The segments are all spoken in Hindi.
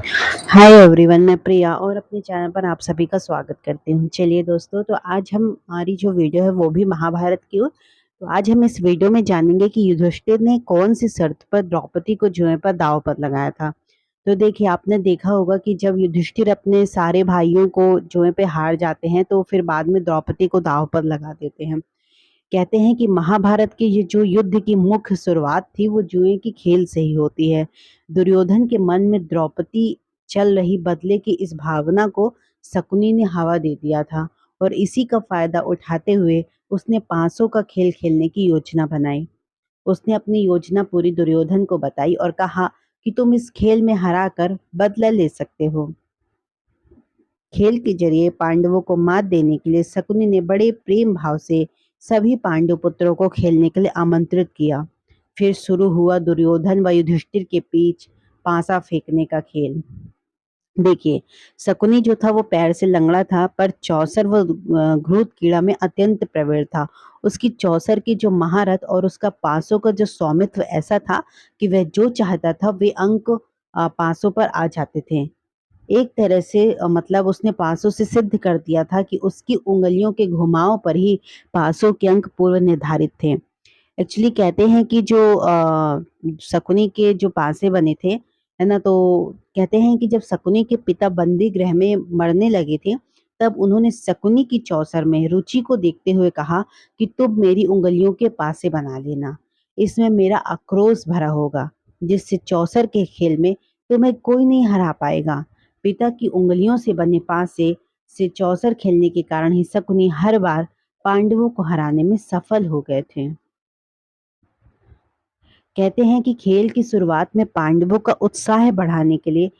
हाय एवरीवन, मैं प्रिया और अपने चैनल पर आप सभी का स्वागत करती हूँ। चलिए दोस्तों, तो आज हमारी जो वीडियो है वो भी महाभारत की हो। तो आज हम इस वीडियो में जानेंगे कि युधिष्ठिर ने कौन सी शर्त पर द्रौपदी को जुए पर दांव पर लगाया था। तो देखिए, आपने देखा होगा कि जब युधिष्ठिर अपने सारे भाइयों को जुए पे हार जाते हैं तो फिर बाद में द्रौपदी को दांव पर लगा देते हैं। कहते हैं कि महाभारत के ये जो युद्ध की मुख्य शुरुआत थी वो जुए की खेल से ही होती है। दुर्योधन के मन में द्रौपदी चल रही बदले की इस भावना को शकुनी ने हवा दे दिया था और इसी का फायदा उठाते हुए उसने पांसों का खेल खेलने की योजना बनाई। उसने अपनी योजना पूरी दुर्योधन को बताई और कहा कि तुम इस खेल में हराकर बदला ले सकते हो। खेल के जरिए पांडवों को मात देने के लिए शकुनी ने बड़े प्रेम भाव से सभी पांडु पुत्रों को खेलने के लिए आमंत्रित किया। फिर शुरू हुआ दुर्योधन व युधिष्ठिर के बीच पांसा फेंकने का खेल। देखिए, शकुनी जो था वो पैर से लंगड़ा था पर चौसर व घृत कीड़ा में अत्यंत प्रवीण था। उसकी चौसर की जो महारथ और उसका पांसों का जो स्वामित्व ऐसा था कि वह जो चाहता था वे अंक पांसों पर आ जाते थे। एक तरह से मतलब उसने पासों से सिद्ध कर दिया था कि उसकी उंगलियों के घुमाव पर ही पासों के अंक पूर्व निर्धारित थे। एक्चुअली कहते हैं कि जो शकुनी के जो पासे बने थे, है ना? तो कहते हैं कि जब शकुनी के पिता बंदी गृह में मरने लगे थे, तब उन्होंने शकुनी की चौसर में रुचि को देखते हुए कहा कि तुम मेरी उंगलियों के पासे बना लेना। इसमें मेरा आक्रोश भरा होगा, जिससे चौसर के खेल में तुम्हें कोई नहीं हरा पाएगा। पिता की उंगलियों से बने पासे से चौसर खेलने के कारण ही शकुनी हर बार पांडवों को हराने में सफल हो गए थे। कहते हैं कि खेल की शुरुआत में पांडवों का उत्साह बढ़ाने के लिए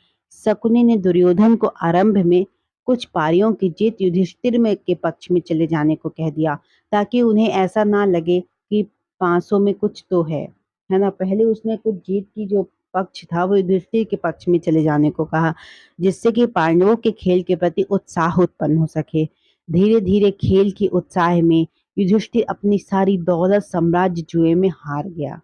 शकुनी ने दुर्योधन को आरंभ में कुछ पारियों की जीत युधिष्ठिर में के पक्ष में चले जाने को कह दिया, ताकि उन्हें ऐसा ना लगे कि पांचों में कुछ तो है ना? पहले उसने कुछ जीत की जो पक्ष था वो युधिष्ठिर के पक्ष में चले जाने को कहा, जिससे कि पांडवों के खेल के प्रति उत्साह उत्पन्न हो सके। धीरे धीरे खेल की उत्साह में युधिष्ठिर अपनी सारी दौलत साम्राज्य जुए में हार गया।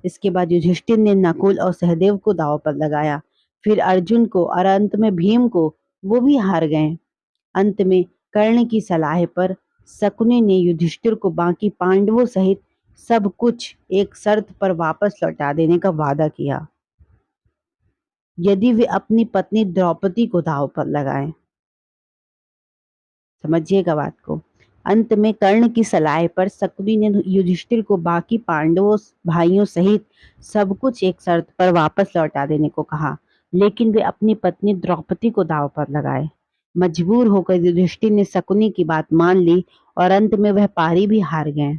इसके बाद युधिष्ठिर ने नकुल और सहदेव को दांव पर लगाया, फिर अर्जुन को और अंत में भीम को। वो भी हार गए। अंत में कर्ण की सलाह पर शकुनि ने युधिष्ठिर को बाकी पांडवों सहित सब कुछ एक शर्त पर वापस लौटा देने का वादा किया, यदि वे अपनी पत्नी द्रौपदी को दांव पर लगाएं। समझिएगा बात को। अंत में कर्ण की सलाह पर शकुनि ने युधिष्ठिर को बाकी पांडवों भाइयों सहित सब कुछ एक शर्त पर वापस लौटा देने को कहा, लेकिन वे अपनी पत्नी द्रौपदी को दांव पर लगाए। मजबूर होकर युधिष्ठिर ने शकुनि की बात मान ली और अंत में वह पारी भी हार गए।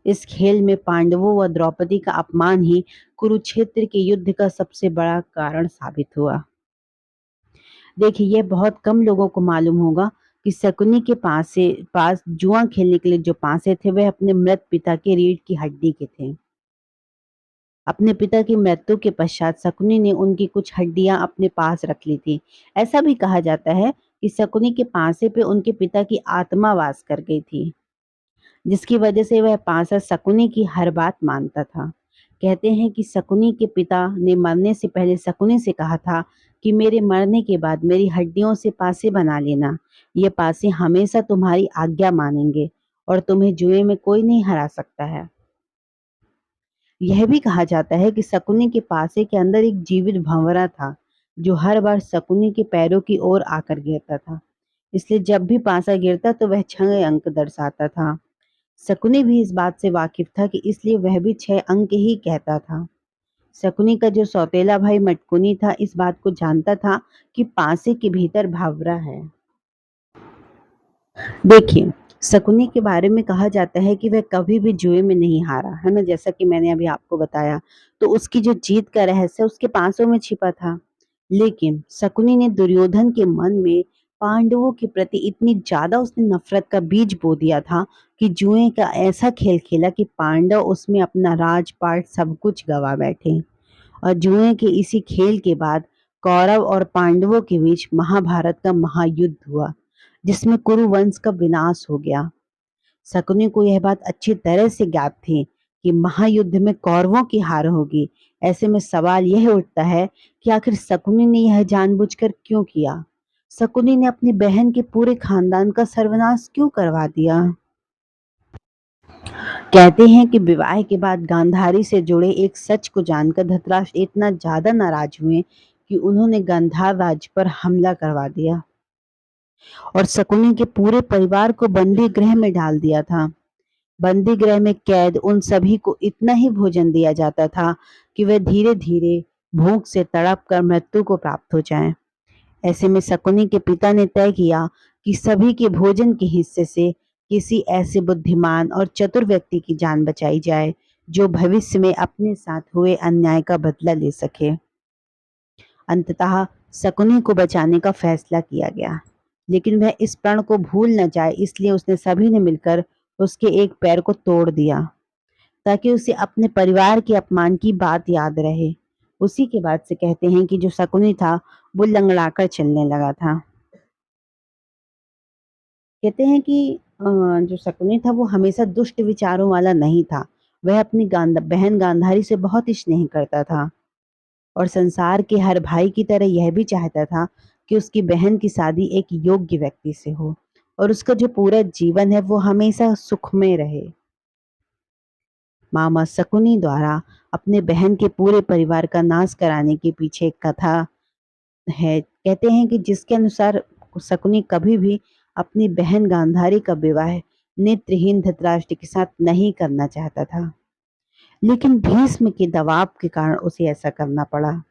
इस खेल में पांडवों व द्रौपदी का अपमान ही कुरुक्षेत्र के युद्ध का सबसे बड़ा कारण साबित हुआ। देखिए, ये बहुत कम लोगों को मालूम होगा कि शकुनी के पास जुआ खेलने के लिए जो पासे थे वह अपने मृत पिता के रीढ़ की हड्डी के थे। अपने पिता की मृत्यु के पश्चात शकुनी ने उनकी कुछ हड्डियां अपने पास रख ली थी। ऐसा भी कहा जाता है कि शकुनी के पासे पे उनके पिता की आत्मा वास कर गई थी, जिसकी वजह से वह पासा शकुनी की हर बात मानता था। कहते हैं कि शकुनी के पिता ने मरने से पहले शकुनी से कहा था कि मेरे मरने के बाद मेरी हड्डियों से पासे बना लेना। ये पासे हमेशा तुम्हारी आज्ञा मानेंगे और तुम्हें जुए में कोई नहीं हरा सकता है। यह भी कहा जाता है कि शकुनी के पासे के अंदर एक जीवित भंवरा था, जो हर बार शकुनी के पैरों की ओर आकर गिरता था। इसलिए जब भी पासा गिरता तो वह 6 अंक दर्शाता था। शकुनी भी इस बात से वाकिफ था कि इसलिए वह भी 6 अंक ही कहता था। शकुनी का जो सौतेला भाई मटकुनी था इस बात को जानता था कि पासे के भीतर भावरा है। देखिए, शकुनी के बारे में कहा जाता है कि वह कभी भी जुए में नहीं हारा, है ना? जैसा कि मैंने अभी आपको बताया, तो उसकी जो जीत का रहस्य उसके पासों में छिपा था। लेकिन शकुनी ने दुर्योधन के मन में पांडवों के प्रति इतनी ज्यादा उसने नफरत का बीज बो दिया था कि जुए का ऐसा खेल खेला कि पांडव उसमें अपना राजपाट सब कुछ गवा बैठे। और जुए के इसी खेल के बाद कौरव और पांडवों के बीच महाभारत का महायुद्ध हुआ, जिसमें कुरु वंश का विनाश हो गया। शकुनी को यह बात अच्छी तरह से ज्ञात थी कि महायुद्ध में कौरवों की हार होगी। ऐसे में सवाल यह उठता है कि आखिर शकुनी ने यह जानबूझकर क्यों किया? शकुनी ने अपनी बहन के पूरे खानदान का सर्वनाश क्यों करवा दिया? कहते हैं कि विवाह के बाद गांधारी से जुड़े एक सच को जानकर धृतराष्ट्र इतना ज्यादा नाराज हुए कि उन्होंने गांधार राज्य पर हमला करवा दिया और शकुनी के पूरे परिवार को बंदी गृह में डाल दिया था। बंदी गृह में कैद उन सभी को इतना ही भोजन दिया जाता था कि वे धीरे धीरे भूख से तड़प कर मृत्यु को प्राप्त हो जाएं। ऐसे में शकुनी के पिता ने तय किया कि सभी के भोजन के हिस्से से किसी ऐसे बुद्धिमान और चतुर व्यक्ति की जान बचाई जाए जो भविष्य में अपने साथ हुए अन्याय का बदला ले सके। अंततः शकुनी को बचाने का फैसला किया गया, लेकिन वह इस प्रण को भूल न जाए इसलिए उसने सभी ने मिलकर उसके एक पैर को तोड़ दिया ताकि उसे अपने परिवार के अपमान की बात याद रहे। उसी के बाद से कहते हैं कि जो शकुनी था वो लंगड़ाकर चलने लगा था। कहते हैं कि जो शकुनी था वो हमेशा दुष्ट विचारों वाला नहीं था। वह अपनी बहन गांधारी से बहुत ही स्नेह करता था और संसार के हर भाई की तरह यह भी चाहता था कि उसकी बहन की शादी एक योग्य व्यक्ति से हो और उसका जो पूरा जीवन है वो हमेशा सुखमय रहे। मामा शकुनी द्वारा अपने बहन के पूरे परिवार का नाश कराने के पीछे एक कथा है। कहते हैं कि जिसके अनुसार शकुनी कभी भी अपनी बहन गांधारी का विवाह नेत्रहीन धृतराष्ट्र के साथ नहीं करना चाहता था, लेकिन भीष्म के दबाव के कारण उसे ऐसा करना पड़ा।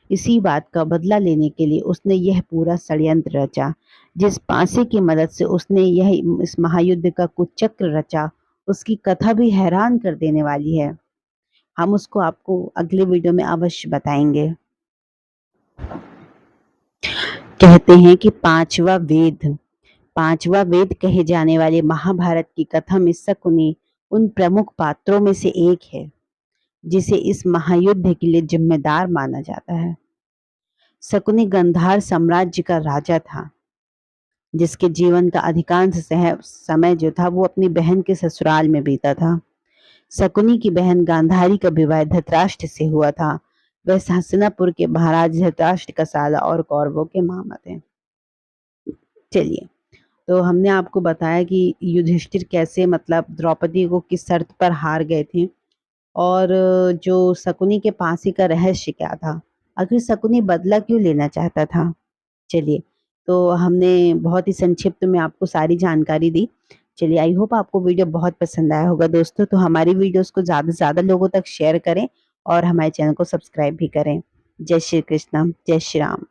इसी बात का बदला लेने के लिए उसने यह पूरा षड्यंत्र रचा। जिस पासे की मदद से उसने यह इस महायुद्ध का कुचक्र रचा, उसकी कथा भी हैरान कर देने वाली है। हम उसको आपको अगले वीडियो में अवश्य बताएंगे। कहते हैं कि पांचवा वेद कहे जाने वाले महाभारत की कथा में शकुनी उन प्रमुख पात्रों में से एक है जिसे इस महायुद्ध के लिए जिम्मेदार माना जाता है। शकुनी गंधार साम्राज्य का राजा था जिसके जीवन का अधिकांश समय जो था वो अपनी बहन के ससुराल में बीता था। शकुनी की बहन गांधारी का विवाह धृतराष्ट्र से हुआ था। वह हस्तिनापुर के महाराज धृतराष्ट्र का साला और कौरवों के मामा थे। चलिए, तो हमने आपको बताया कि युधिष्ठिर कैसे मतलब द्रौपदी को किस शर्त पर हार गए थे और जो शकुनी के फांसी का रहस्य क्या था, आखिर शकुनी बदला क्यों लेना चाहता था। चलिए, तो हमने बहुत ही संक्षिप्त में आपको सारी जानकारी दी। चलिए, आई होप आपको वीडियो बहुत पसंद आया होगा दोस्तों। तो हमारी वीडियोस को ज़्यादा से ज़्यादा लोगों तक शेयर करें और हमारे चैनल को सब्सक्राइब भी करें। जय श्री कृष्ण, जय श्री राम।